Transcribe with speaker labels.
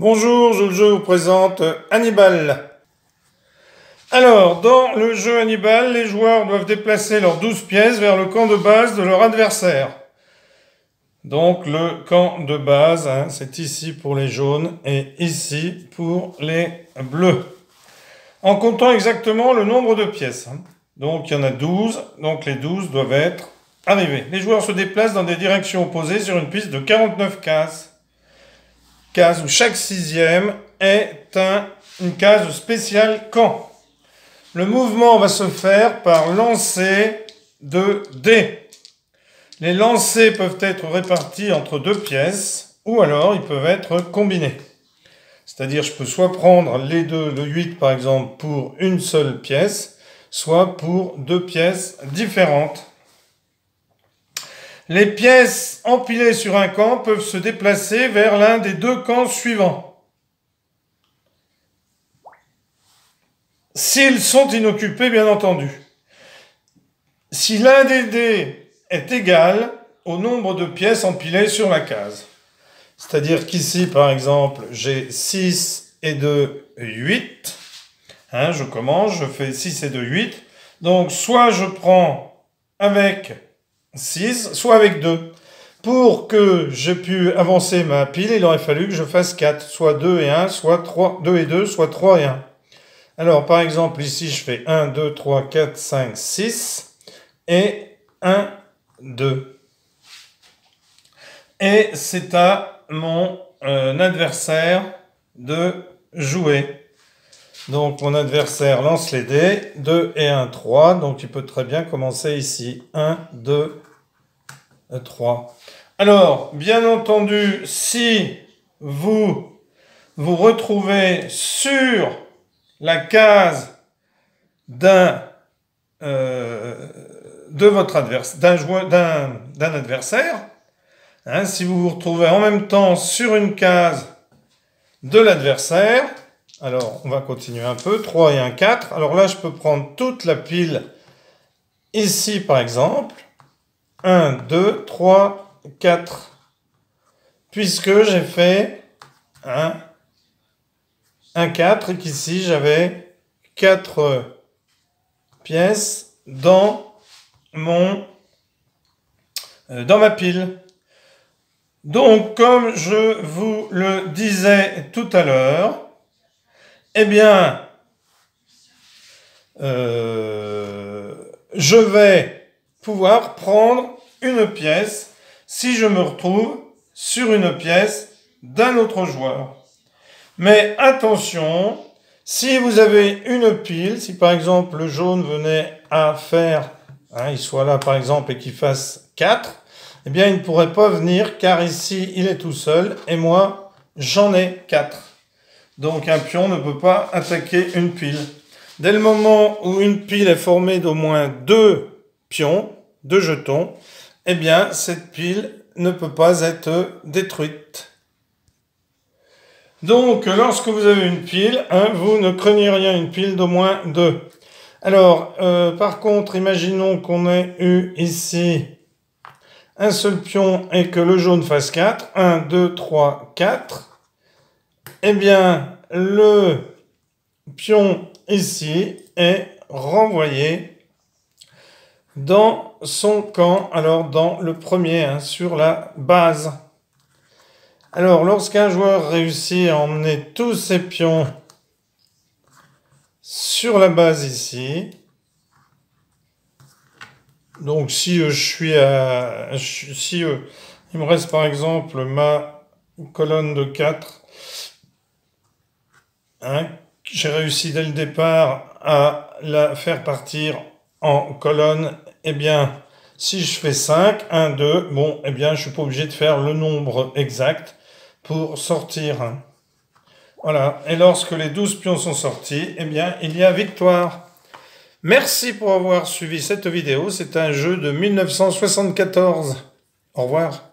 Speaker 1: Bonjour, je vous présente Hannibal. Alors, dans le jeu Hannibal, les joueurs doivent déplacer leurs 12 pièces vers le camp de base de leur adversaire. Donc, le camp de base, c'est ici pour les jaunes et ici pour les bleus. En comptant exactement le nombre de pièces. Donc, il y en a 12, donc les 12 doivent être arrivés. Les joueurs se déplacent dans des directions opposées sur une piste de 49 cases. Case où chaque sixième est une case spéciale camp. Le mouvement va se faire par lancer de dés. Les lancers peuvent être répartis entre deux pièces ou alors ils peuvent être combinés. C'est-à-dire je peux soit prendre les deux, le 8 par exemple, pour une seule pièce, soit pour deux pièces différentes. Les pièces empilées sur un camp peuvent se déplacer vers l'un des deux camps suivants. S'ils sont inoccupés, bien entendu. Si l'un des dés est égal au nombre de pièces empilées sur la case. C'est-à-dire qu'ici, par exemple, j'ai 6 et 2, 8. Je commence, je fais 6 et 2, 8. Donc, soit je prends avec 6, soit avec 2. Pour que j'ai pu avancer ma pile, il aurait fallu que je fasse 4. Soit 2 et 1, soit 3, 2 et 2, soit 3 et 1. Alors, par exemple, ici, je fais 1, 2, 3, 4, 5, 6. Et 1, 2. Et c'est à mon adversaire de jouer. Donc, mon adversaire lance les dés. 2 et 1, 3. Donc, il peut très bien commencer ici. 1, 2, 3. Alors, bien entendu, si vous vous retrouvez sur la case d'un adversaire, si vous vous retrouvez en même temps sur une case de l'adversaire, alors on va continuer un peu, 3 et 1, 4. Alors là, je peux prendre toute la pile ici, par exemple. 1, 2, 3, 4. Puisque j'ai fait un 4 et qu'ici, j'avais 4 pièces dans ma pile. Donc, comme je vous le disais tout à l'heure, eh bien, je vais pouvoir prendre une pièce si je me retrouve sur une pièce d'un autre joueur. Mais attention, si vous avez une pile, si par exemple le jaune venait à faire, il soit là par exemple et qu'il fasse 4, eh bien il ne pourrait pas venir car ici il est tout seul et moi j'en ai 4. Donc un pion ne peut pas attaquer une pile. Dès le moment où une pile est formée d'au moins 2 pions, 2 jetons, eh bien cette pile ne peut pas être détruite. Donc, lorsque vous avez une pile, vous ne craignez rien, une pile d'au moins 2. Alors, par contre, imaginons qu'on ait eu ici un seul pion et que le jaune fasse 4. 1, 2, 3, 4. Eh bien, le pion ici est renvoyé dans son camp, alors dans le premier, sur la base. Alors, lorsqu'un joueur réussit à emmener tous ses pions sur la base ici, donc si il me reste par exemple ma colonne de 4, j'ai réussi dès le départ à la faire partir en colonne, eh bien, si je fais 5, 1, 2, bon, eh bien, je suis pas obligé de faire le nombre exact pour sortir. Voilà, et lorsque les 12 pions sont sortis, eh bien, il y a victoire. Merci pour avoir suivi cette vidéo, c'est un jeu de 1974. Au revoir.